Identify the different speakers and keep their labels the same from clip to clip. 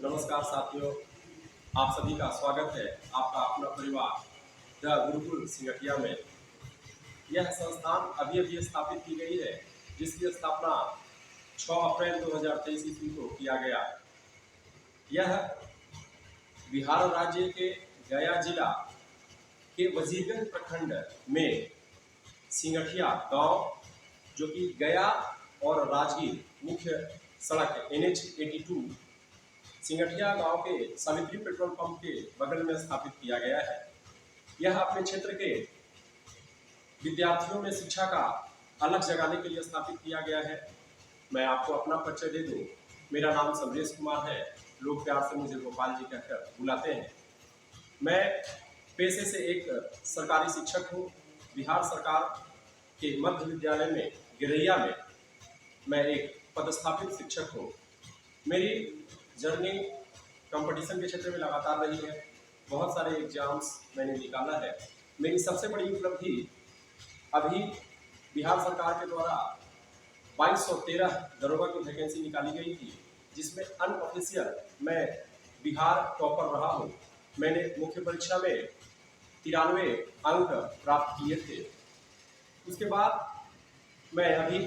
Speaker 1: नमस्कार साथियों, आप सभी का स्वागत है आपका अपना परिवार द गुरुकुल सिंगटिया में। यह संस्थान अभी अभी स्थापित की गई है, जिसकी स्थापना 6 अप्रैल 2023 ईस्वी को किया गया। यह बिहार राज्य के गया जिला के वजीरगंज प्रखंड में सिंगटिया गांव, जो कि गया और राजगीर मुख्य सड़क NH 82 सिंगटिया गांव के सावित्री पेट्रोल पंप के बगल में स्थापित किया गया है। यह अपने क्षेत्र के विद्यार्थियों में शिक्षा का अलग जगाने के लिए स्थापित किया गया है। मैं आपको अपना परिचय दे दूं। मेरा नाम समरेश कुमार है, लोग प्यार से मुझे गोपाल जी कहकर बुलाते हैं। मैं पेशे से एक सरकारी शिक्षक हूं। बिहार सरकार के मध्य विद्यालय में गिरैया में मैं एक पदस्थापित शिक्षक हूं। मेरी जर्नी कंपटीशन के क्षेत्र में लगातार रही है। बहुत सारे एग्जाम्स मैंने निकाला है। मेरी सबसे बड़ी उपलब्धि अभी बिहार सरकार के द्वारा 2213 दरोगा की वैकेंसी निकाली गई थी, जिसमें अनऑफिशियल मैं बिहार टॉपर रहा हूँ। मैंने मुख्य परीक्षा में 93 अंक प्राप्त किए थे। उसके बाद मैं अभी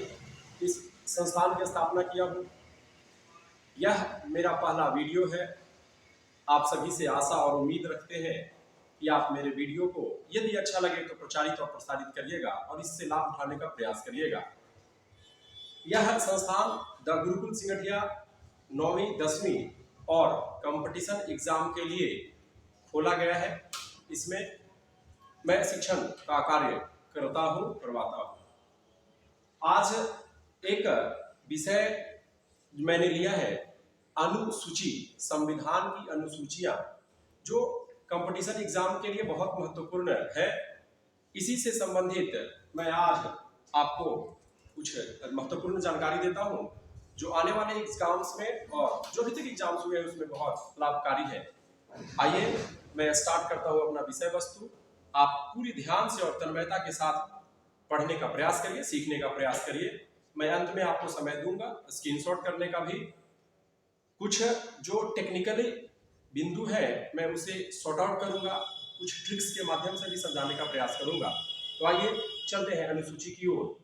Speaker 1: इस संस्थान की स्थापना किया हूँ। यह मेरा पहला वीडियो है। आप सभी से आशा और उम्मीद रखते हैं कि आप मेरे वीडियो को यदि अच्छा लगे तो प्रचारित और प्रसारित करिएगा और इससे लाभ उठाने का प्रयास करिएगा। यह संस्थान द गुरुकुल सिंगटिया 9वीं 10वीं और कंपटीशन एग्जाम के लिए खोला गया है। इसमें मैं शिक्षण का कार्य करवाता हूँ। आज एक विषय मैंने लिया है, अनुसूची, संविधान की अनुसूचियां, जो कंपटीशन एग्जाम के लिए बहुत महत्वपूर्ण है। इसी से संबंधित मैं आज आपको कुछ महत्वपूर्ण जानकारी देता हूं, जो आने वाले एग्जाम्स में और जो भी तक एग्जाम्स हुए हैं उसमें बहुत लाभकारी है। आइए मैं स्टार्ट करता हूं अपना विषय वस्तु। आप पूरी ध्यान से और तन्मयता के साथ पढ़ने का प्रयास करिए, सीखने का प्रयास करिए। मैं अंत में आपको समय दूंगा स्क्रीनशॉट करने का भी। कुछ जो टेक्निकली बिंदु है मैं उसे सॉर्ट आउट करूंगा, कुछ ट्रिक्स के माध्यम से भी समझाने का प्रयास करूंगा। तो आइए चलते हैं अनुसूची की ओर।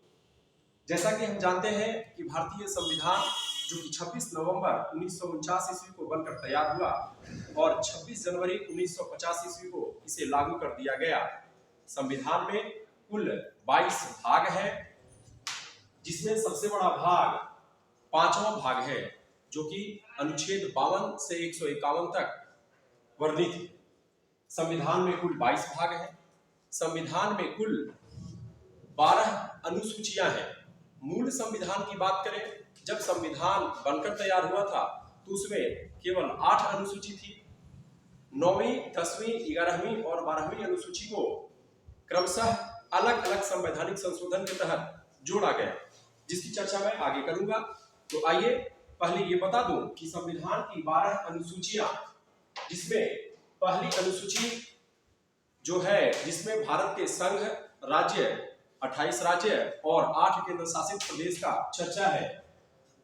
Speaker 1: जैसा कि हम जानते हैं कि भारतीय संविधान, जो कि 26 नवंबर 1949 ईस्वी को बनकर तैयार हुआ और 26 जनवरी 1950 ईस्वी को इसे लागू कर दिया गया। संविधान में कुल 22 भाग है, जिसमें सबसे बड़ा भाग 5वां भाग है, जो कि अनुच्छेद 52 से 151 तक वर्णित है। संविधान में कुल 22 भाग हैं। संविधान में कुल 12 अनुसूचियां हैं। मूल संविधान की बात करें, जब संविधान बनकर तैयार हुआ था तो उसमें केवल 8 अनुसूची थी। 9वीं 10वीं 11वीं और 12वीं अनुसूची को क्रमशः अलग अलग संवैधानिक संशोधन के तहत जोड़ा गया, जिसकी चर्चा मैं आगे करूंगा। तो आइए पहले ये बता दूं कि संविधान की 12 अनुसूचियां, जिसमें पहली अनुसूची जो है, जिसमें भारत के संघ राज्य 28 राज्य और 8 केंद्र शासित प्रदेश का चर्चा है।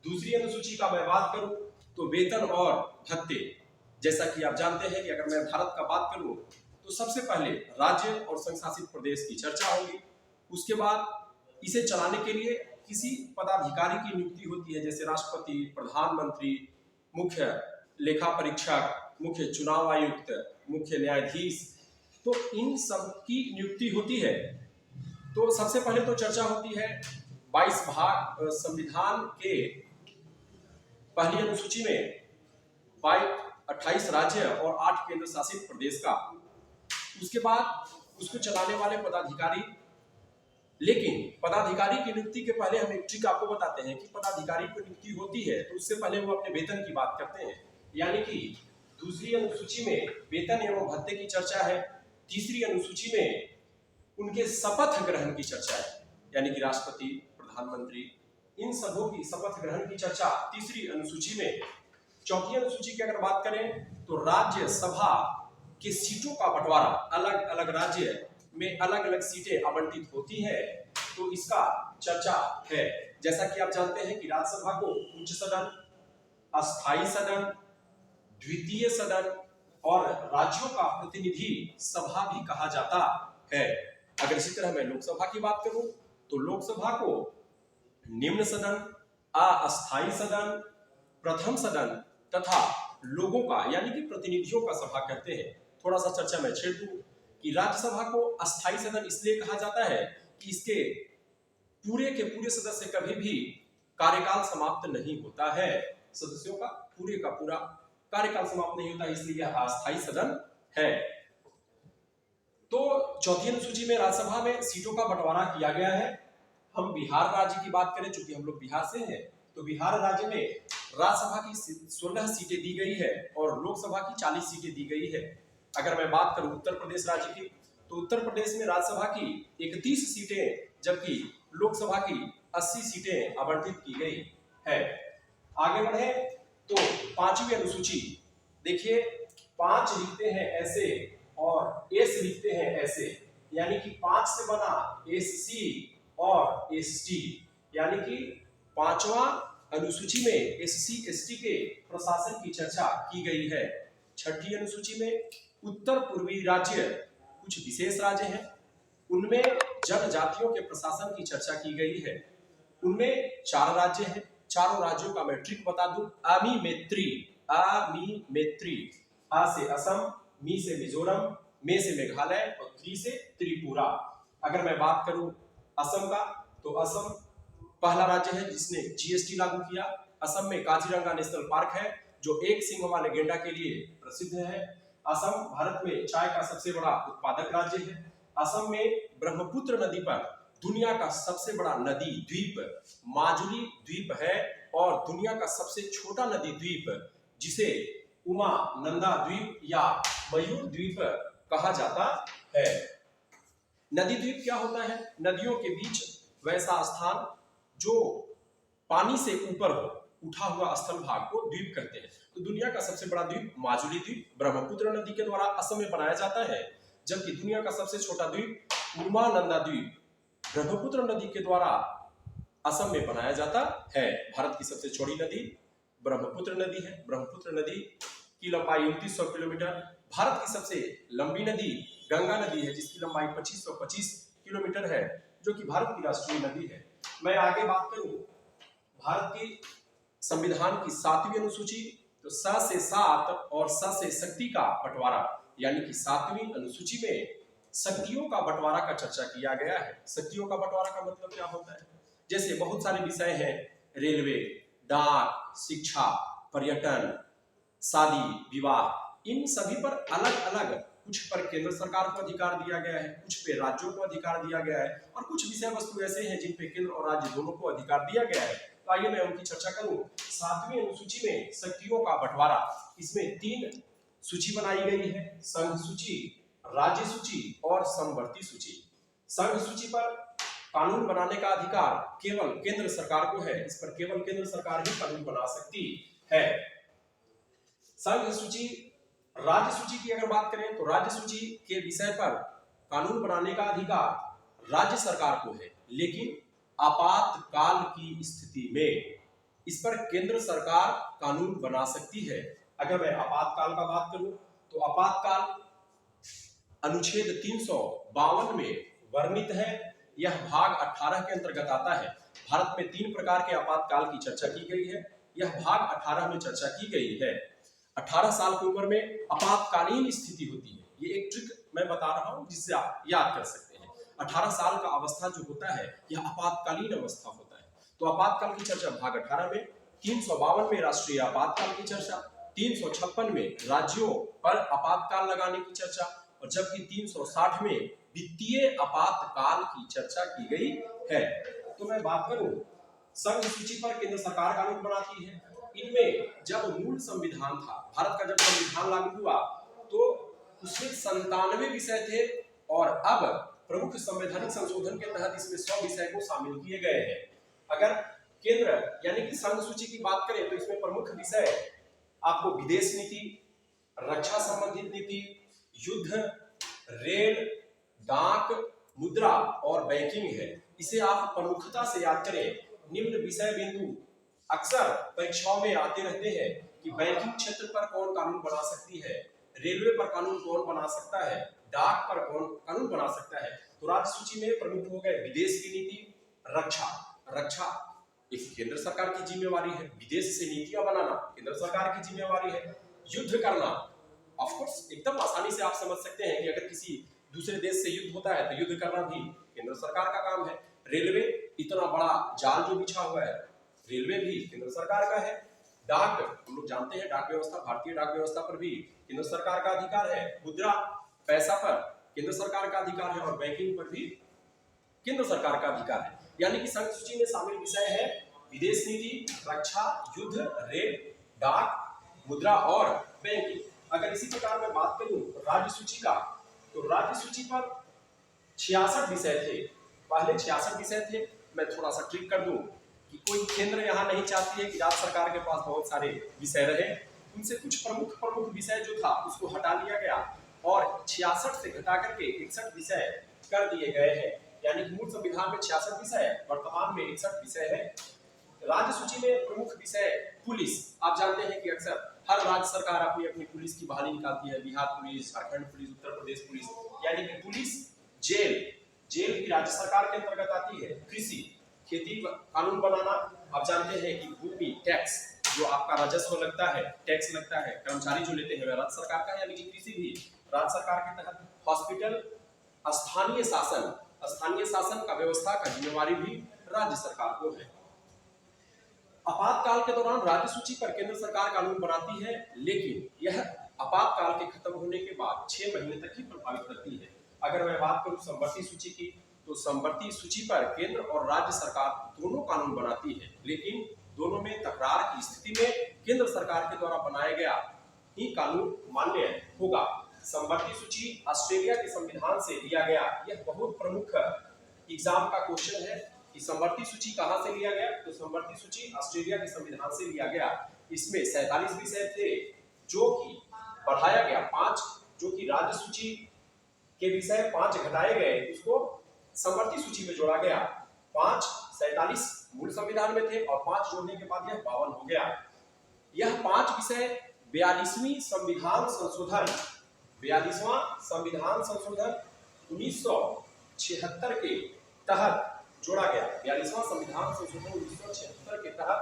Speaker 1: दूसरी अनुसूची का मैं बात करूं तो वेतन और भत्ते। जैसा कि आप जानते हैं कि अगर मैं भारत का बात करूं तो सबसे पहले राज्य और संघ शासित प्रदेश की चर्चा होगी। उसके बाद इसे चलाने के लिए किसी पदाधिकारी की नियुक्ति होती है, जैसे राष्ट्रपति, प्रधानमंत्री, मुख्य लेखा परीक्षक, मुख्य चुनाव आयुक्त, मुख्य न्यायाधीश। तो इन सब की नियुक्ति होती है। तो सबसे पहले तो चर्चा होती है 22 भाग संविधान के पहली अनुसूची में 28 राज्य और 8 केंद्र शासित प्रदेश का। उसके बाद उसको चलाने वाले पदाधिकारी। लेकिन पदाधिकारी की नियुक्ति के पहले हम एक ट्रिक आपको बताते हैं कि पदाधिकारी को नियुक्ति होती है तो उससे पहले वो अपने वेतन की बात करते हैं। यानी कि दूसरी अनुसूची में वेतन एवं भत्ते की चर्चा है। तीसरी अनुसूची में उनके शपथ ग्रहण की चर्चा है, यानी कि राष्ट्रपति, प्रधानमंत्री, इन सबों की शपथ ग्रहण की चर्चा तीसरी अनुसूची में। चौथी अनुसूची की अगर बात करें तो राज्यसभा के सीटों का बंटवारा, अलग अलग राज्य में अलग अलग सीटें आवंटित होती है, तो इसका चर्चा है। जैसा कि आप जानते हैं कि राज्यसभा को उच्च सदन, अस्थायी सदन, द्वितीय सदन और राज्यों का प्रतिनिधि सभा भी कहा जाता है। अगर इसी तरह मैं लोकसभा की बात करूं तो लोकसभा को निम्न सदन, अस्थायी सदन, प्रथम सदन तथा लोगों का यानी कि प्रतिनिधियों का सभा कहते हैं। थोड़ा सा चर्चा मैं छेड़ दूं कि राज्यसभा को अस्थायी सदन इसलिए कहा जाता है कि इसके पूरे के पूरे सदस्य कभी भी कार्यकाल समाप्त नहीं होता है, सदस्यों का पूरा कार्यकाल समाप्त नहीं होता, इसलिए यह अस्थायी सदन है। तो चौथी अनुसूची में राज्यसभा में सीटों का बंटवारा किया गया है। हम बिहार राज्य की बात करें, चूंकि हम लोग बिहार से हैं, तो बिहार राज्य में राज्यसभा की 16 सीटें दी गई है और लोकसभा की 40 सीटें दी गई है। अगर मैं बात करूं उत्तर प्रदेश राज्य की, तो उत्तर प्रदेश में राज्यसभा की 31 सीटें जबकि लोकसभा की 80 सीटें आवंटित की गई है। आगे बढ़े तो पांचवी अनुसूची देखिए, 5 लिखते हैं ऐसे और एस लिखते हैं ऐसे, यानी कि 5 से बना एससी और एसटी, यानी कि पांचवा अनुसूची में एससी एसटी के प्रशासन की चर्चा की गई है। छठी अनुसूची में उत्तर पूर्वी राज्य, कुछ विशेष राज्य हैं, उनमें जनजातियों के प्रशासन की चर्चा की गई है। उनमें 4 राज्य हैं, चारों राज्यों का मैं ट्रिक बता दूं। आमी मैत्री, आ से असम, मी से मिजोरम, मे से मेघालय और त्रि से त्रिपुरा। अगर मैं बात करूं असम का, तो असम पहला राज्य है जिसने जीएसटी लागू किया। असम में काजीरंगा नेशनल पार्क है जो एक सिंह वाले गेंडा के लिए प्रसिद्ध है। असम भारत में चाय का सबसे बड़ा उत्पादक राज्य है। असम में ब्रह्मपुत्र नदी पर दुनिया का सबसे बड़ा नदी द्वीप माजुली द्वीप है और दुनिया का सबसे छोटा नदी द्वीप जिसे उमानंदा द्वीप या मयूर द्वीप कहा जाता है। नदी द्वीप क्या होता है? नदियों के बीच वैसा स्थान जो पानी से ऊपर हो, उठा हुआ स्थल भाग को द्वीप कहते हैं। तो दुनिया का सबसे बड़ा द्वीप माजुली द्वीप ब्रह्मपुत्र नदी के द्वारा असम में बनाया जाता है, जबकि दुनिया का सबसे छोटा द्वीप उमानंदा द्वीप ब्रह्मपुत्र नदी के द्वारा असम में बनाया जाता है। भारत की सबसे चौड़ी नदी ब्रह्मपुत्र नदी है। ब्रह्मपुत्र नदी की लंबाई 2900 किलोमीटर। भारत की सबसे लंबी नदी गंगा नदी है जिसकी लंबाई 2525 किलोमीटर है, जो कि भारत की राष्ट्रीय नदी है। मैं आगे बात करूं भारत की संविधान की 7वीं अनुसूची, तो स से 7 और स से शक्ति का बंटवारा, यानी कि 7वीं अनुसूची में शक्तियों का बंटवारा का चर्चा किया गया है। शक्तियों का बंटवारा का मतलब क्या होता है? जैसे बहुत सारे विषय हैं, रेलवे, डाक, शिक्षा, पर्यटन, शादी विवाह, इन सभी पर अलग अलग, कुछ पर केंद्र सरकार को अधिकार दिया गया है, कुछ पे राज्यों को अधिकार दिया गया है और कुछ विषय वस्तु ऐसे हैं जिन पे केंद्र और राज्य दोनों को अधिकार दिया गया है। तो आइए मैं उनकी चर्चा करूं। 7वीं अनुसूची में शक्तियों का बंटवारा, इसमें 3 सूची बनाई गई है, संघ सूची, राज्य सूची और समवर्ती सूची। संघ सूची पर कानून बनाने का अधिकार केवल केंद्र सरकार को है, इस पर केवल केंद्र सरकार ही कानून बना सकती है। संघ सूची, राज्य सूची की अगर बात करें तो राज्य सूची के विषय पर कानून बनाने का अधिकार राज्य सरकार को है, लेकिन आपातकाल की स्थिति में इस पर केंद्र सरकार कानून बना सकती है। अगर मैं आपातकाल का बात करूं तो आपातकाल अनुच्छेद 352 में वर्णित है। यह भाग 18 के अंतर्गत आता है। भारत में 3 प्रकार के आपातकाल की चर्चा की गई है, यह भाग 18 में चर्चा की गई है। 18 साल की उम्र में आपातकालीन स्थिति होती है। ये एक ट्रिक मैं बता रहा हूं जिससे आप याद कर सकते हैं। 18 साल का अवस्था जो होता है यह आपातकालीन अवस्था होता है। तो आपातकाल की चर्चा भाग 18 में, 352 में राष्ट्रीय आपातकाल की चर्चा, 356 में राज्यों पर आपातकाल लगाने की चर्चा और जबकि 360 में वित्तीय आपातकाल की चर्चा की गई है। तो मैं बात करूं संघ सूची पर केंद्र सरकार कानून बनाती है। इनमें जब मूल संविधान था, भारत का जब संविधान लागू हुआ तो उसमें 97 विषय थे और अब प्रमुख संवैधानिक संशोधन के तहत इसमें 100 विषय को शामिल किए गए हैं। अगर केंद्र यानी कि संघ सूची की बात करें तो इसमें प्रमुख विषय आपको विदेश नीति, रक्षा संबंधित नीति, युद्ध, रेल, डाक, मुद्रा और बैंकिंग है। इसे आप प्रमुखता से याद करें। निम्न विषय बिंदु अक्सर परीक्षाओं में आते रहते हैं कि बैंकिंग क्षेत्र पर कौन कानून बना सकती है, रेलवे पर कानून कौन बना सकता है, डाक पर कौन कानून बना सकता है। तो राज्य सूची में प्रमुख हो गए विदेश की नीति, रक्षा एक केंद्र सरकार की जिम्मेवारी है, विदेश से नीतियां बनाना केंद्र सरकार की जिम्मेवारी है, युद्ध करना ऑफ कोर्स एकदम आसानी से आप समझ सकते हैं कि अगर किसी दूसरे देश से युद्ध होता है तो युद्ध करना भी केंद्र सरकार का काम है। रेलवे इतना बड़ा जाल जो बिछा हुआ है, रेलवे भी केंद्र सरकार का है। डाक हम लोग जानते हैं, डाक व्यवस्था, भारतीय डाक व्यवस्था पर भी केंद्र सरकार का अधिकार है। मुद्रा पैसा पर केंद्र सरकार का अधिकार है और बैंकिंग पर भी केंद्र सरकार का अधिकार है। यानी कि संघ सूची में शामिल विषय है विदेश नीति, रक्षा, युद्ध, रेल, डाक, मुद्रा और बैंकिंग। अगर इसी प्रकार मैं बात करूं राज्य सूची का, तो राज्य सूची पर 66 विषय थे, पहले 66 विषय थे। मैं थोड़ा सा ट्रिक कर दूं कि कोई केंद्र यहाँ नहीं चाहती है कि राज्य सरकार के पास बहुत सारे विषय रहे, उनसे कुछ प्रमुख विषय जो था उसको हटा लिया गया और 66 से घटा करके 61 विषय कर दिए गए हैं। यानी कि मूल संविधान में 66 विषय है, वर्तमान में 61 विषय है। राज्य सूची में प्रमुख विषय पुलिस, आप जानते हैं कि अक्सर हर राज्य सरकार अपनी अपनी पुलिस की बहाली निकालती है, Bihar police, Jharkhand police, Uttar Pradesh police. यानी कि पुलिस, जेल भी राज्य सरकार के अंतर्गत आती है। कृषि, खेती कानून बनाना, आप जानते हैं कि भूमि टैक्स जो आपका राजस्व लगता है, टैक्स लगता है, कर्मचारी जो लेते हैं वह राज्य सरकार का है, यानी कि कृषि भी राज्य सरकार के तहत। हॉस्पिटल, स्थानीय शासन का व्यवस्था का जिम्मेवारी भी राज्य सरकार को है। आपातकाल के दौरान राज्य सूची पर केंद्र सरकार कानून बनाती है, लेकिन यह आपातकाल के खत्म होने के बाद 6 महीने तक ही प्रभावित करती है। अगर मैं बात करूं समवर्ती सूची की, तो समवर्ती सूची पर केंद्र और राज्य सरकार दोनों कानून बनाती है, लेकिन दोनों में तकरार की स्थिति में केंद्र सरकार के द्वारा बनाया गया ही कानून मान्य होगा। समवर्ती सूची ऑस्ट्रेलिया के संविधान से लिया गया, यह बहुत प्रमुख एग्जाम का क्वेश्चन है कि समवर्ती सूची कहां से लिया गया। तो समवर्ती सूची ऑस्ट्रेलिया के संविधान से लिया गया। इसमें 47 विषय थे जो कि बढ़ाया गया, 5 जो कि राज्य सूची के विषय 5 घटाए गए, उसको समवर्ती सूची में जोड़ा गया। 47 मूल संविधान में थे और 5 जोड़ने के बाद यह 52 हो गया। यह 5 विषय 42वां संविधान संशोधन 1976 के तहत जोड़ा गया। 42वां संविधान संशोधन 1976 के तहत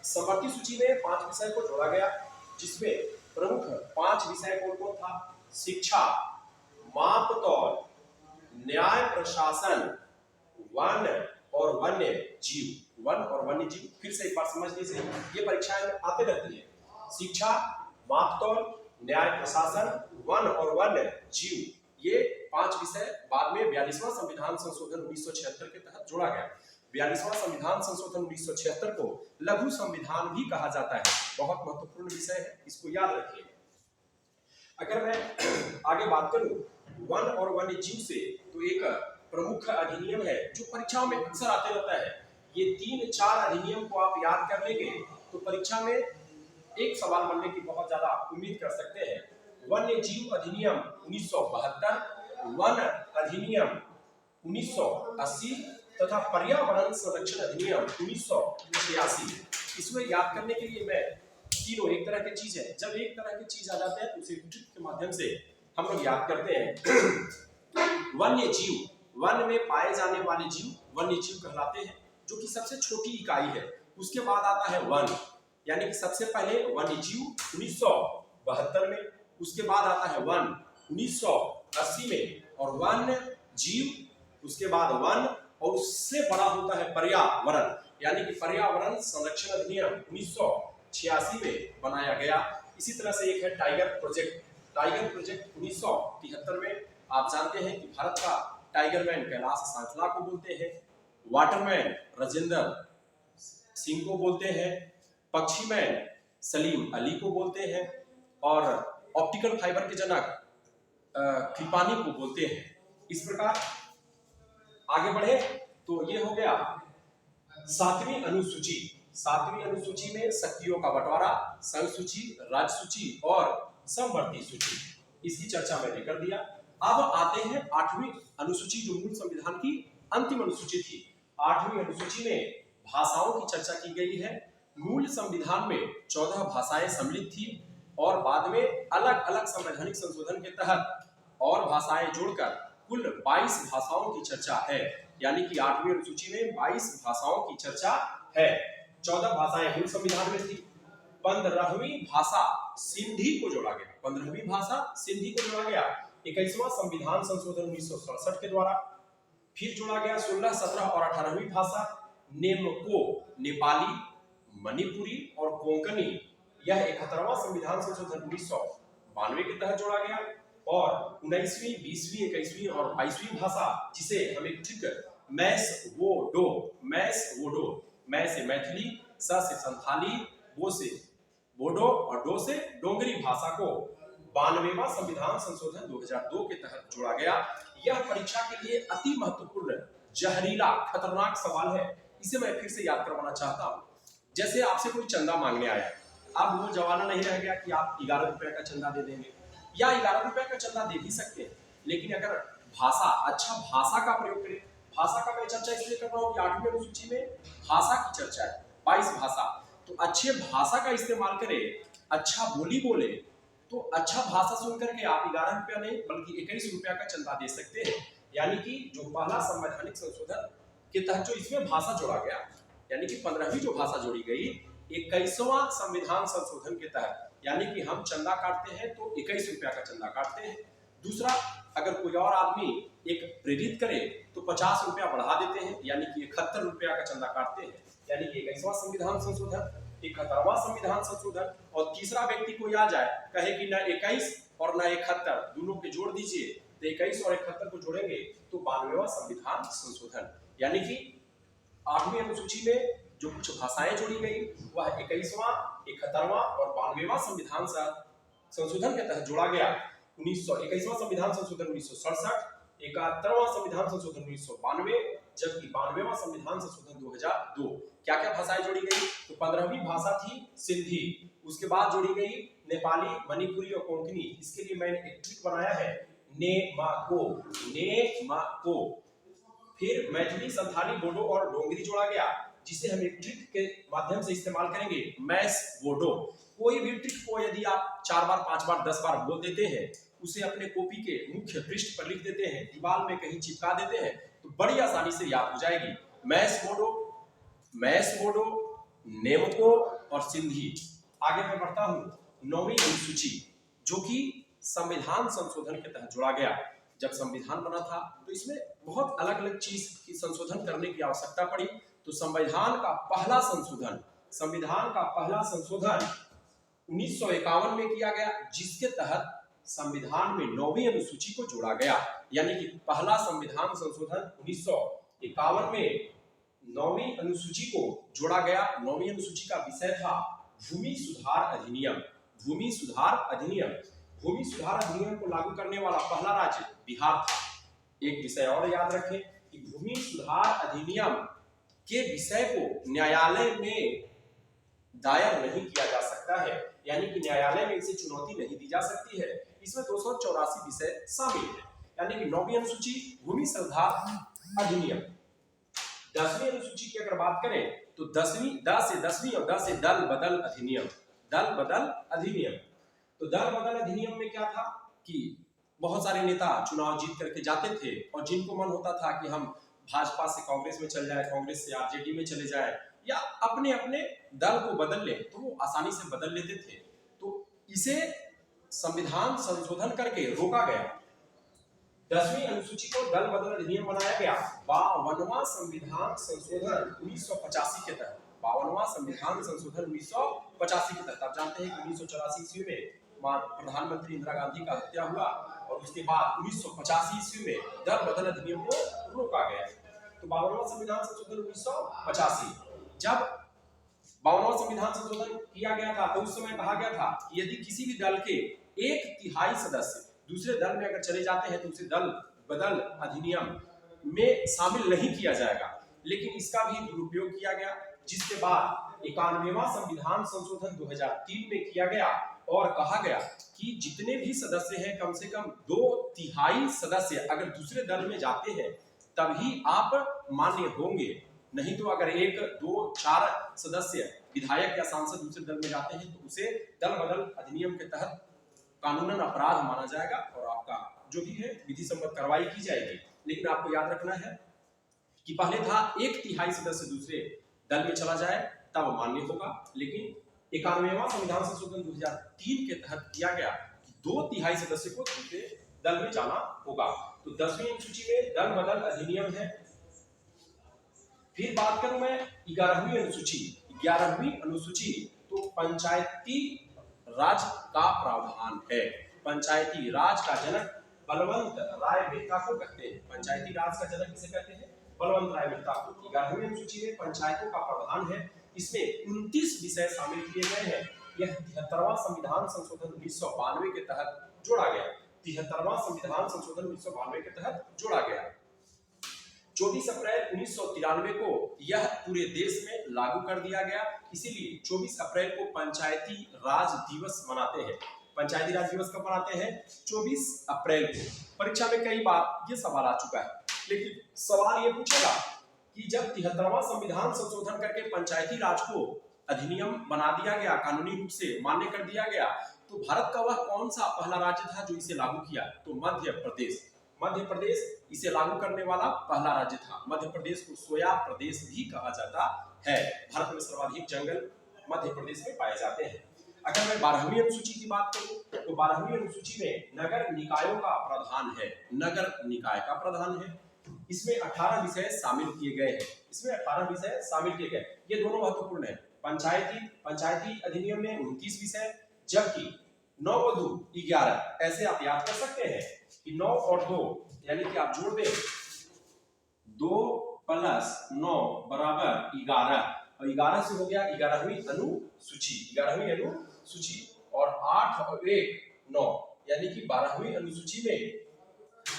Speaker 1: समवर्ती सूची में 5 विषय को जोड़ा गया, जिसमें प्रमुख 5 विषय कौन था? शिक्षा, मापतौल, न्याय प्रशासन, वन और वन्य जीव। फिर से एक बार समझ लीजिए, ये परीक्षाएं में आते रहती है। शिक्षा, मापतौल, न्याय प्रशासन, वन और वन्य जीव, ये 5 विषय बाद में 42वां संविधान संशोधन 1976 के तहत जोड़ा गया। 42वां संविधान संशोधन 1976 को लघु संविधान भी कहा जाता है। बहुत महत्वपूर्ण विषय है, इसको याद रखिए। अगर मैं आगे बात करूं वन और वन्य जीव से, तो एक प्रमुख अधिनियम है जो परीक्षाओं में अक्सर आते रहता है। ये 3-4 अधिनियम को आप याद कर लेंगे तो परीक्षा में एक सवाल बनने की बहुत ज्यादा उम्मीद कर सकते हैं। वन्य जीव अधिनियम 1972, वन अधिनियम 1980 तथा पर्यावरण संरक्षण अधिनियम 1986। इसमें याद करने के लिए मैं तीनों एक तरह की चीज है, जब एक तरह की चीज आ जाते हैं तो उसे ट्रिक के माध्यम से हम लोग याद करते हैं। वन्य जीव, वन में पाए जाने वाले जीव वन्य जीव कहलाते हैं, जो कि सबसे छोटी इकाई है। उसके बाद आता है वन, यानी कि सबसे पहले वन्य जीव 1972 में, उसके बाद आता है वन 1980 में, और वन्य जीव उसके बाद वन, और उससे बड़ा होता है पर्यावरण, यानी कि पर्यावरण संरक्षण अधिनियम 1986 में बनाया गया। इसी तरह से एक है टाइगर प्रोजेक्ट 1973 में। आप जानते हैं कि भारत का टाइगर मैन कैलाश सांतला को बोलते हैं, वाटरमैन राजेंद्र सिंह को बोलते हैं, पक्षी मैन सलीम अली को बोलते हैं, और ऑप्टिकल फाइबर के जनक कृपानी को बोलते हैं। इस प्रकार आगे बढ़े तो ये हो गया 7वीं अनुसूची। 7वीं अनुसूची में शक्तियों का बंटवारा, संघ सूची, राज्य सूची और समवर्ती सूची, इसकी चर्चा मैंने कर दिया। अब आते हैं 8वीं अनुसूची, जो मूल संविधान की अंतिम अनुसूची थी। 8वीं अनुसूची में भाषाओं की चर्चा की गई है। मूल संविधान में 14 भाषाएं सम्मिलित थी और बाद में अलग अलग संवैधानिक संशोधन के तहत और भाषाएं जोड़कर कुल 22 भाषाओं की चर्चा है। यानी कि 8वीं अनुसूची में 22 भाषाओं की चर्चा है। 14 भाषाएं मूल संविधान में थी। 15वीं भाषा सिंधी को जोड़ा गया। 15वीं भाषा सिंधी को जोड़ा गया 21वां संविधान संशोधन 1967 के द्वारा। फिर जोड़ा गया 16, 17 और 18वीं भाषा नेमको नेपाली, मणिपुरी और कोंकणी। यह 71वां संविधान संशोधन 1992 के तहत जोड़ा गया। और 19वीं, 20वीं, 21वीं और 22वीं भाषा जिसे हम एक ठीक मैस वो डो, मै से मैथिली, स से संथाली, वो से बोडो और डो से डोंगरी भाषा को 92वां संविधान संशोधन 2002 के तहत जोड़ा गया। यह परीक्षा के लिए अति महत्वपूर्ण, जहरीला, खतरनाक सवाल है। इसे मैं फिर से याद करवाना चाहता हूँ। जैसे आपसे कोई चंदा मांगने आया, अब वो जमाना नहीं रह गया कि आप 11 रुपए का चंदा दे देंगे, या 11 रुपए का चंदा दे भी सकते हैं, लेकिन अगर अच्छा भाषा का प्रयोग करें। भाषा का मैं चर्चा इसलिए कर रहा हूँ कि 8वीं अनुसूची में भाषा की चर्चा है, 22 भाषा। तो अच्छे भाषा का इस्तेमाल करें, अच्छा बोली बोले, तो अच्छा भाषा सुन करके आप 11 रुपया नहीं बल्कि 21 रुपया का चंदा दे सकते हैं। यानी कि जो पहला संवैधानिक संशोधन के तहत जो इसमें भाषा जोड़ा गया, यानी कि 15वीं जो भाषा जोड़ी गई 21वां संविधान संशोधन के तहत, यानी कि हम चंदा काटते हैं तो 21 रुपया का चंदा काटते हैं। दूसरा, अगर कोई और आदमी एक प्रेरित करे तो 50 रुपया बढ़ा देते हैं, यानी कि 71 रुपया का चंदा काटते हैं। यानी कि 21वां संविधान संशोधन, 71वां संविधान संशोधन। और तीसरा व्यक्ति कोई आ जाए कहे कि ना 21 और ना 71 दोनों के जोड़ दीजिए, तो 21 और 71 को जोड़ेंगे तो 92वां संविधान संशोधन। यानी कि 8वीं अनुसूची में जो कुछ भाषाएं जोड़ी गई वह 21वां, 71वां और 92वां संविधान संशोधन के तहत जोड़ा गया। 21वां संविधान संशोधन 1967, 71वां संविधान संशोधन 1992, जबकि 92वां संविधान संशोधन 2002। क्या क्या भाषाएं जोड़ी गई? तो 15वीं भाषा थी सिंधी, उसके बाद जोड़ी गई नेपाली, मणिपुरी और कोंकणी। इसके लिए मैंने एक ट्रिक बनाया है, नेमाको। फिर मैथिली, संथाली, बोडो और डोंगरी जोड़ा गया, जिसे हम एक ट्रिक के माध्यम से इस्तेमाल करेंगे, मैस बोडो। कोई भी ट्रिक को यदि आप 4 बार, 5 बार, 10 बार बोल देते हैं, उसे अपने कॉपी के मुख्य पृष्ठ पर लिख देते हैं, दीवार में कहीं चिपका देते हैं, तो बड़ी आसानी से याद हो जाएगी। मैस बोडो, नेमको और सिंधी। आगे मैं बढ़ता हूँ। 9वीं अनुसूची जो कि संविधान संशोधन के तहत जोड़ा गया। जब संविधान बना था तो इसमें बहुत अलग अलग चीज की संशोधन करने की आवश्यकता पड़ी। तो संविधान का पहला संशोधन 1951 में किया गया, जिसके तहत संविधान में 9वीं अनुसूची को जोड़ा गया। यानी कि पहला संविधान संशोधन 1951 में 9वीं अनुसूची को जोड़ा गया। 9वीं अनुसूची का विषय था भूमि सुधार अधिनियम। भूमि सुधार अधिनियम को लागू करने वाला पहला राज्य बिहार था। एक विषय और याद रखें कि भूमि सुधार अधिनियम के विषय को न्यायालय में दायर नहीं किया जा सकता है, यानी कि न्यायालय में इसे चुनौती नहीं दी जा सकती है। इसमें 284 विषय शामिल है। यानी कि 9वीं अनुसूची भूमि सुधार अधिनियम। 10वीं अनुसूची की अगर बात करें तो 10वीं, द से 10वीं और द से दल बदल अधिनियम। तो दल बदल अधिनियम में क्या था कि बहुत सारे नेता चुनाव जीत करके जाते थे और जिनको मन होता था कि हम भाजपा से कांग्रेस में चल जाए, कांग्रेस से आरजेडी में चले जाए, या अपने अपने दल को बदल ले, तो वो आसानी से बदल लेते थे। तो इसे संविधान संशोधन करके रोका गया। 10वीं अनुसूची को दल बदल अधिनियम बनाया गया 52वां संविधान संशोधन 1985 के तहत। 52वां संविधान संशोधन 1985 के तहत। आप जानते हैं कि 1984 ईस्वी में प्रधानमंत्री इंदिरा गांधी का हत्या हुआ और उसके बाद 1985 ईस्वी में दल बदल अधिनियम को रोका गया। तो 52वां संविधान संशोधन 1985, जब 52वां संविधान संशोधन किया गया था तो उस समय कहा गया था कि यदि किसी भी दल के 1/3 सदस्य दूसरे दल में अगर चले जाते हैं तो उसे दल बदल अधिनियम में शामिल नहीं किया जाएगा। लेकिन इसका भी दुरुपयोग किया गया, जिसके बाद 91वां संविधान संशोधन 2003 में किया गया और कहा गया कि जितने भी सदस्य हैं कम से कम 2/3 सदस्य अगर दूसरे दल में जाते हैं तभी आप मान्य होंगे, नहीं तो अगर 1, 2, 4 सदस्य विधायक या सांसद दूसरे दल में जाते हैं तो उसे दल बदल अधिनियम के तहत कानूनन अपराध माना जाएगा और आपका जो भी है विधि सम्मत कार्रवाई की जाएगी। लेकिन आपको याद रखना है कि पहले था 1/3 सदस्य दूसरे दल में चला जाए तब मान्य होगा, लेकिन 91वां संविधान संशोधन 2003 के तहत किया गया कि 2/3 सदस्य को दूसरे दल में जाना होगा। तो 10वीं अनुसूची में दल बदल अधिनियम है। फिर बात करूं मैं 11वीं अनुसूची। 11वीं अनुसूची तो पंचायती राज का प्रावधान है। पंचायती राज का जनक बलवंत राय मेहता को कहते हैं। पंचायती राज का जनक किसे कहते हैं? बलवंत राय मेहता को। 11वीं अनुसूची में पंचायतों का प्रावधान है। इसमें 29 विषय शामिल किए गए हैं। यह 73वां संविधान संशोधन 1992 के तहत जोड़ा गया। 73वां संविधान संशोधन 1992 के तहत जोड़ा गया। 24 अप्रैल 1993 को यह पूरे देश में लागू कर दिया गया। इसीलिए 24 अप्रैल को पंचायती राज दिवस मनाते हैं। पंचायती राज दिवस कब मनाते हैं? 24 अप्रैल को। परीक्षा में कई बार ये सवाल आ चुका है, लेकिन सवाल ये पूछेगा कि जब 73वां संविधान संशोधन करके पंचायती राज को अधिनियम बना दिया गया, कानूनी रूप से मान्य कर दिया गया, तो भारत का वह कौन सा पहला राज्य था जो इसे लागू किया? तो मध्य प्रदेश। मध्य प्रदेश इसे लागू करने वाला पहला राज्य था। मध्य प्रदेश को सोया प्रदेश भी कहा जाता है। भारत में सर्वाधिक जंगल मध्य प्रदेश में पाए जाते हैं। अगर मैं 12वीं अनुसूची की बात करूं तो 12वीं अनुसूची में नगर निकायों का प्रावधान है। नगर निकाय का प्रावधान है। इसमें 18 विषय शामिल किए गए हैं। इसमें 18 विषय शामिल किए गए। ये दोनों महत्वपूर्ण है। पंचायती अधिनियम में 29 विषय, जबकि 9 और 2 11। ऐसे आप याद कर सकते हैं कि 9 और 2 यानी कि आप जोड़ दें 2 + 9 = 11 और 11 से हो गया 11वीं अनुसूची। 11वीं अनुसूची और 8 और 1 9 यानी कि 12वीं अनुसूची में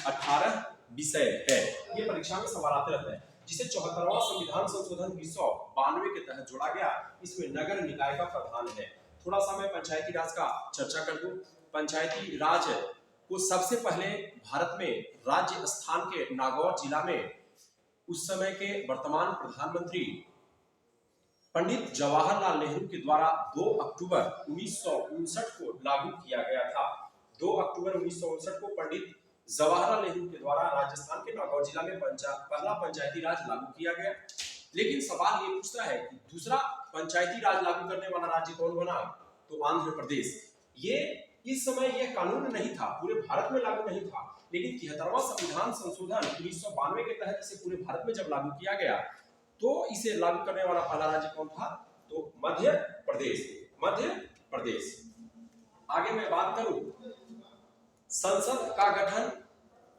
Speaker 1: 18 विषय है। ये परीक्षा में सवाल आते रहते हैं, जिसे 74वां संविधान संशोधन 1992 के तहत जोड़ा गया। इसमें नगर निकाय का प्रावधान है। थोड़ा सा मैं पंचायती राज का चर्चा कर दूं। पंचायती राज को सबसे पहले भारत में राज्य स्थान के नागौर जिला में उस समय के वर्तमान प्रधानमंत्री पंडित जवाहरलाल नेहरू के द्वारा 2 अक्टूबर 1959 को लागू किया गया था। 2 अक्टूबर 1959 को पंडित जवाहरलाल नेहरू के द्वारा राजस्थान के नागौर जिला में पहला पंचायती राज लागू किया गया। लेकिन सवाल ये पूछता है कि दूसरा पंचायती राज लागू करने वाला राज्य कौन बना? तो आंध्र प्रदेश। ये इस समय यह कानून नहीं था, पूरे भारत में लागू नहीं था, लेकिन 73वां संविधान संशोधन 1992 के तहत इसे पूरे भारत में जब लागू किया गया तो इसे लागू करने वाला पहला राज्य कौन था? तो मध्य प्रदेश। मध्य प्रदेश। आगे मैं बात करूं, संसद का गठन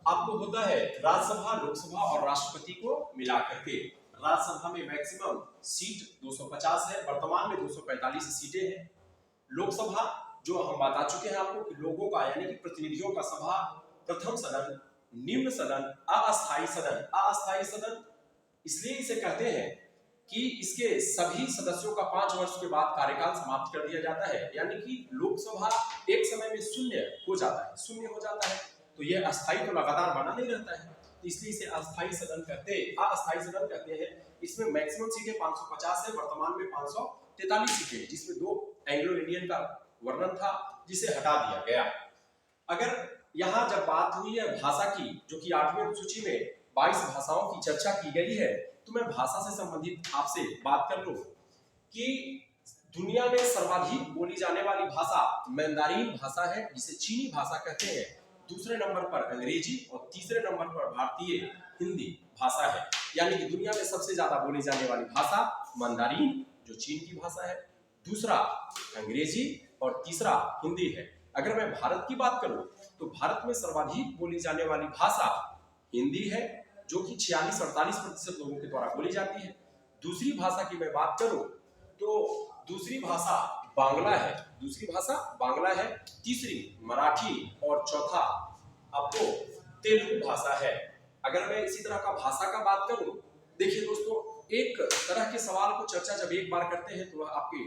Speaker 1: आपको होता है राज्यसभा, लोकसभा और राष्ट्रपति को मिला करके। राज्यसभा में मैक्सिमम सीट 250 है, वर्तमान में 245 सीटें हैं। लोकसभा जो हम बता चुके हैं आपको कि लोगों का यानी कि प्रतिनिधियों का सभा, प्रथम सदन, निम्न सदन, अस्थायी सदन। अस्थायी सदन इसलिए इसे कहते हैं कि इसके सभी सदस्यों का 5 वर्ष के बाद कार्यकाल समाप्त कर दिया जाता है, यानी कि लोकसभा एक समय में शून्य हो जाता है। तो यह अस्थायी तो लगातार बना नहीं रहता है, तो इसलिए इसे अस्थायी सदन कहते हैं। इसमें मैक्सिमम सीटें 550 है, वर्तमान में 543 सीटें, जिसमें 2 एंग्लो इंडियन का वर्णन था जिसे हटा दिया गया। अगर यहाँ जब बात हुई है भाषा की, जो कि 8वीं अनुसूची में 22 भाषाओं की चर्चा की गई है, तो मैं भाषा से संबंधित आपसे बात कर लूं कि दुनिया में सर्वाधिक बोली जाने वाली भाषा मैंदारिन भाषा है, जिसे चीनी भाषा कहते हैं। दूसरे नंबर पर अंग्रेजी और तीसरे नंबर पर भारतीय हिंदी भाषा है। यानी कि दुनिया में सबसे ज्यादा बोली जाने वाली भाषा मैंदारिन जो चीन की भाषा है, दूसरा अंग्रेजी और तीसरा हिंदी है। अगर मैं भारत की बात करूं तो भारत में सर्वाधिक बोली जाने वाली भाषा हिंदी है, जो कि 46-48% लोगों के द्वारा बोली जाती है। दूसरी भाषा की मैं बात करूं तो दूसरी भाषा बांग्ला है, तीसरी मराठी और चौथा आपको तेलुगु भाषा है। अगर मैं इसी तरह का भाषा का बात करूं, देखिए दोस्तों, एक तरह के सवाल को चर्चा जब एक बार करते हैं तो वह आपके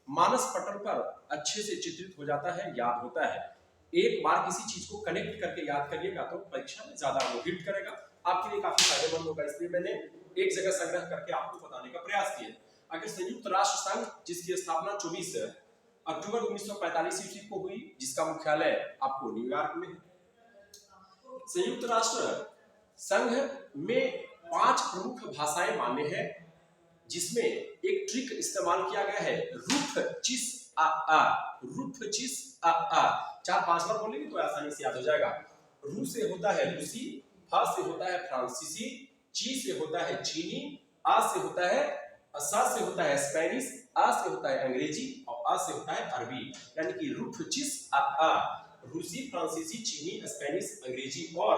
Speaker 1: मानस पटल पर अच्छे से चित्रित हो जाता है, याद होता है। एक बार किसी चीज को कनेक्ट करके याद करिएगा तो परीक्षा में ज्यादा वो हिट करेगा, आपके लिए काफी फायदेमंद होगा। इसलिए मैंने एक जगह संग्रह करके आपको बताने का प्रयास किया। अगर संयुक्त राष्ट्र संघ जिसकी स्थापना 24 अक्टूबर 1945 ईस्वी को हुई, जिसका मुख्यालय आपको न्यूयॉर्क में है। संयुक्त राष्ट्र संघ में 5 प्रमुख भाषाएं मान्य है, जिसमें एक ट्रिक इस्तेमाल किया गया है, रूफ चिस आ रूफ चिस आ 4-5 बार बोलेंगे तो आसानी से याद हो जाएगा। रू से होता है रूसी, फा से होता है फ्रांसीसी, ची से होता है चीनी, आ से होता है सा से होता है स्पेनिश, आ से होता है अंग्रेजी और आ से होता है अरबी। यानी कि रूफ चिस आ रूसी, फ्रांसीसी, चीनी, स्पेनिश, अंग्रेजी और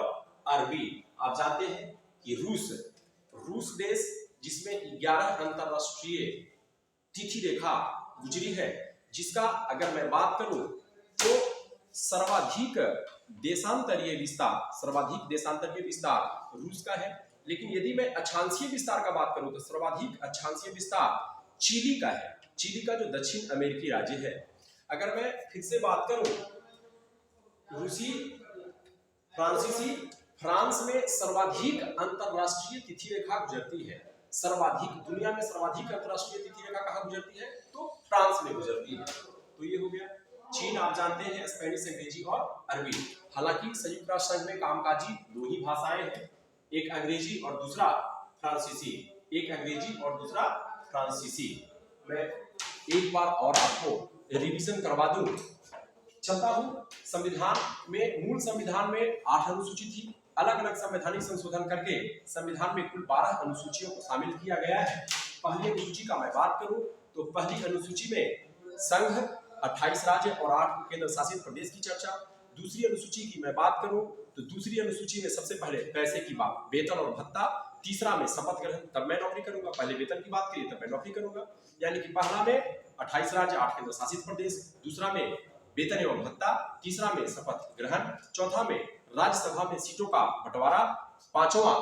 Speaker 1: अरबी। आप जानते हैं कि रूस देश जिसमें 11 अंतरराष्ट्रीय तिथि रेखा गुजरी है, जिसका अगर मैं बात करूं तो सर्वाधिक देशांतरीय विस्तार रूस का है। लेकिन यदि मैं अक्षांशीय विस्तार का बात करूं तो सर्वाधिक अक्षांशीय विस्तार चिली का है, चिली का जो दक्षिण अमेरिकी राज्य है। अगर मैं फिर से बात करूं रूसी, फ्रांसीसी, फ्रांस में सर्वाधिक अंतरराष्ट्रीय तिथि रेखा गुजरती है। सर्वाधिक, दुनिया में सर्वाधिक अंतरराष्ट्रीय तिथि रेखा कहां गुजरती है? तो फ्रांस में गुजरती है। तो ये हो गया। चीन आप जानते हैं स्पेनिश, अंग्रेजी और अरबी। हालांकि संयुक्त राष्ट्र संघ में कामकाजी 2 ही भाषाएं हैं, एक अंग्रेजी और दूसरा फ्रांसीसी, एक अंग्रेजी और दूसरा फ्रांसीसी। मैं एक बार और आपको रिवीजन करवा दूं चलता हूं। संविधान में, मूल संविधान में 8 अनुसूची थी। अलग अलग संवैधानिक संशोधन करके संविधान में कुल 12 अनुसूचियों को शामिल किया गया है। पहली अनुसूची का मैं बात करूं तो पहली अनुसूची में संघ, 28 राज्य और 8 केंद्र शासित प्रदेश की चर्चा। दूसरी अनुसूची की मैं बात करूं तो दूसरी अनुसूची में सबसे पहले पैसे की बात, वेतन और भत्ता। तीसरा में शपथ ग्रहण, तब मैं नौकरी करूंगा। पहले वेतन की बात करिए तब मैं नौकरी करूंगा। यानी कि पहला में 28 राज्य, 8 केंद्र शासित प्रदेश, दूसरा में वेतन एवं भत्ता, तीसरा में शपथ ग्रहण, चौथा में राज्यसभा में सीटों का बंटवारा, पांचवा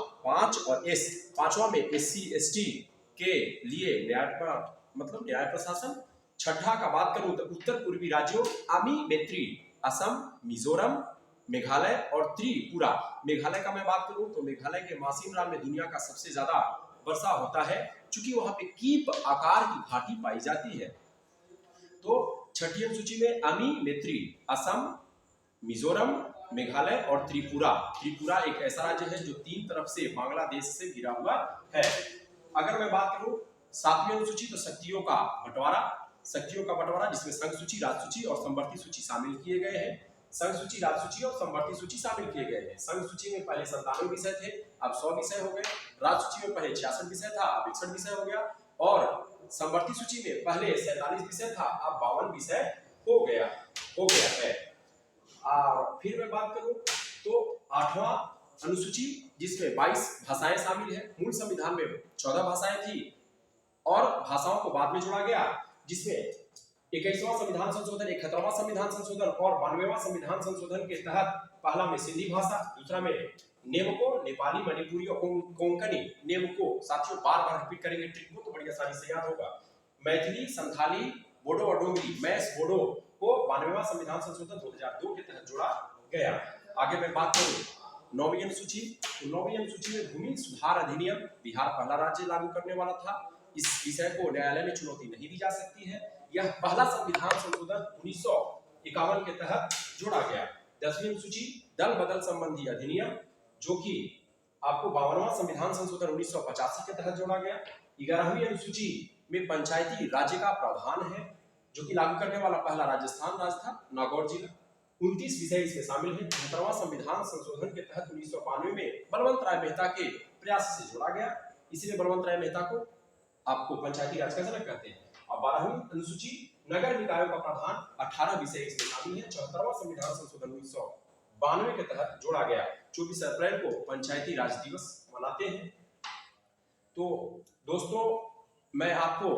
Speaker 1: में SC ST के लिए न्याय प्रशासन। छठा का बात करूं तो उत्तर पूर्वी राज्यों आमी मैत्री, असम, मिजोरम, मेघालय और त्रिपुरा। मेघालय का मैं बात करूं तो मेघालय के मासिम राम में दुनिया का सबसे ज्यादा वर्षा होता है, क्योंकि वहां पे कीप आकार की घाटी पाई जाती है। तो छठी अनुसूची में अमी मैत्री, असम, मिजोरम, मेघालय और त्रिपुरा। त्रिपुरा एक ऐसा राज्य है जो 3 तरफ से बांग्लादेश से घिरा हुआ है। अगर मैं बात करूं 7वीं अनुसूची तो शक्तियों का बंटवारा जिसमें संघ सूची, राज्य सूची और समवर्ती सूची शामिल किए गए हैं। संघ सूची, राज्य सूची और समवर्ती सूची शामिल किए गए हैं। संघ सूची में पहले 97 विषय थे, अब 100 विषय हो गए। राज्य सूची में पहले 66 विषय था, अब 61 विषय हो गया। और समवर्ती सूची में पहले 47 विषय था, अब 52 विषय हो गया है। और फिर मैं बात करूं तो 8वां अनुसूची जिसमें 22 भाषाएं शामिल है। मूल संविधान में 14 भाषाएं थी और भाषाओं को बाद में जोड़ा गया, जिसमें 21वां संविधान संशोधन, 71वां संविधान संशोधन और 92वां संविधान संशोधन के तहत पहला में सिंधी भाषा, दूसरा में नेमको, नेपाली, मणिपुरी और कोंकणी। नेमको साथियों बार रिपीट करेंगे, ट्रिक को तो बड़ी आसानी से याद होगा। मैथिली, संथाली, बोडो और डोगरी, मैस बोडो को 92वां संविधान संशोधन 2002 के तहत जोड़ा गया। आगे मैं बात करूं 9वीं अनुसूची, तो 9वीं अनुसूची में भूमि सुधार अधिनियम, बिहार पहला राज्य लागू करने वाला था। इस विषय को न्यायालय में चुनौती नहीं दी जा सकती है। यह पहला संविधान संशोधन 1951 के तहत जोड़ा गया। 10वीं अनुसूची दल बदल संबंधी अधिनियम, जो कि आपको 52वां संविधान संशोधन 1985 के तहत जोड़ा गया। 11वीं अनुसूची में पंचायती राज्य का प्रावधान है, जो कि लागू करने वाला पहला राजस्थान राज्य था, नागौर जिला। 29 विषय इसमें शामिल है। 73वां संविधान संशोधन के तहत 1992 में बलवंत राय मेहता के प्रयास से जोड़ा गया। इसलिए बलवंत राय मेहता को आपको पंचायती राज का जनक कहते हैं। और 12वीं अनुसूची नगर निकायों का प्रावधान, 18 विषय इसमें शामिल है। 74वां संविधान संशोधन 1992 के तहत जोड़ा गया। 24 अप्रैल को पंचायती राज दिवस मनाते हैं। तो दोस्तों, मैं आपको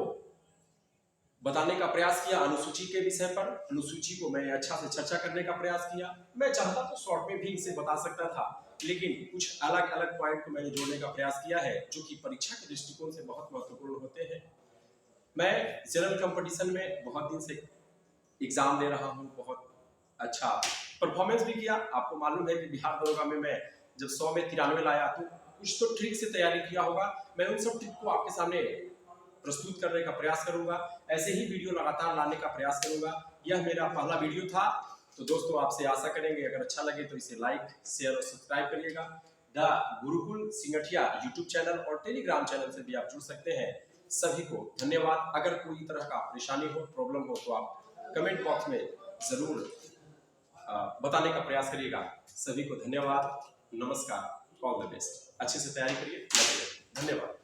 Speaker 1: बताने का प्रयास किया अनुसूची के विषय पर। अनुसूची को मैं अच्छा से चर्चा करने का प्रयास किया। मैं चाहता तो शॉर्ट में भी इसे बता सकता था, लेकिन कुछ अलग अलग पॉइंट को मैंने जोड़ने का प्रयास किया है, जो कि परीक्षा के दृष्टिकोण से बहुत महत्वपूर्ण होते हैं। मैं जनरल कंपटीशन में बहुत दिन से एग्जाम दे रहा हूं, बहुत अच्छा परफॉर्मेंस भी किया। आपको मालूम है कि बिहार दरोगा में मैं जब 100 में 93 लाया, तो कुछ तो ट्रिक से तैयारी किया होगा। मैं उन सब ट्रिक को आपके सामने प्रस्तुत करने का प्रयास करूंगा। ऐसे ही वीडियो लगातार लाने का प्रयास करूंगा। यह मेरा पहला वीडियो था, तो दोस्तों आपसे आशा करेंगे अगर अच्छा लगे तो इसे लाइक, शेयर और सब्सक्राइब करिएगा। द गुरुकुल सिंगठिया यूट्यूब चैनल और टेलीग्राम चैनल से भी आप जुड़ सकते हैं। सभी को धन्यवाद। अगर कोई तरह का परेशानी हो, प्रॉब्लम हो तो आप कमेंट बॉक्स में जरूर बताने का प्रयास करिएगा। सभी को धन्यवाद, नमस्कार, ऑल द बेस्ट। अच्छे से तैयारी करिए, लगे रहिए। धन्यवाद।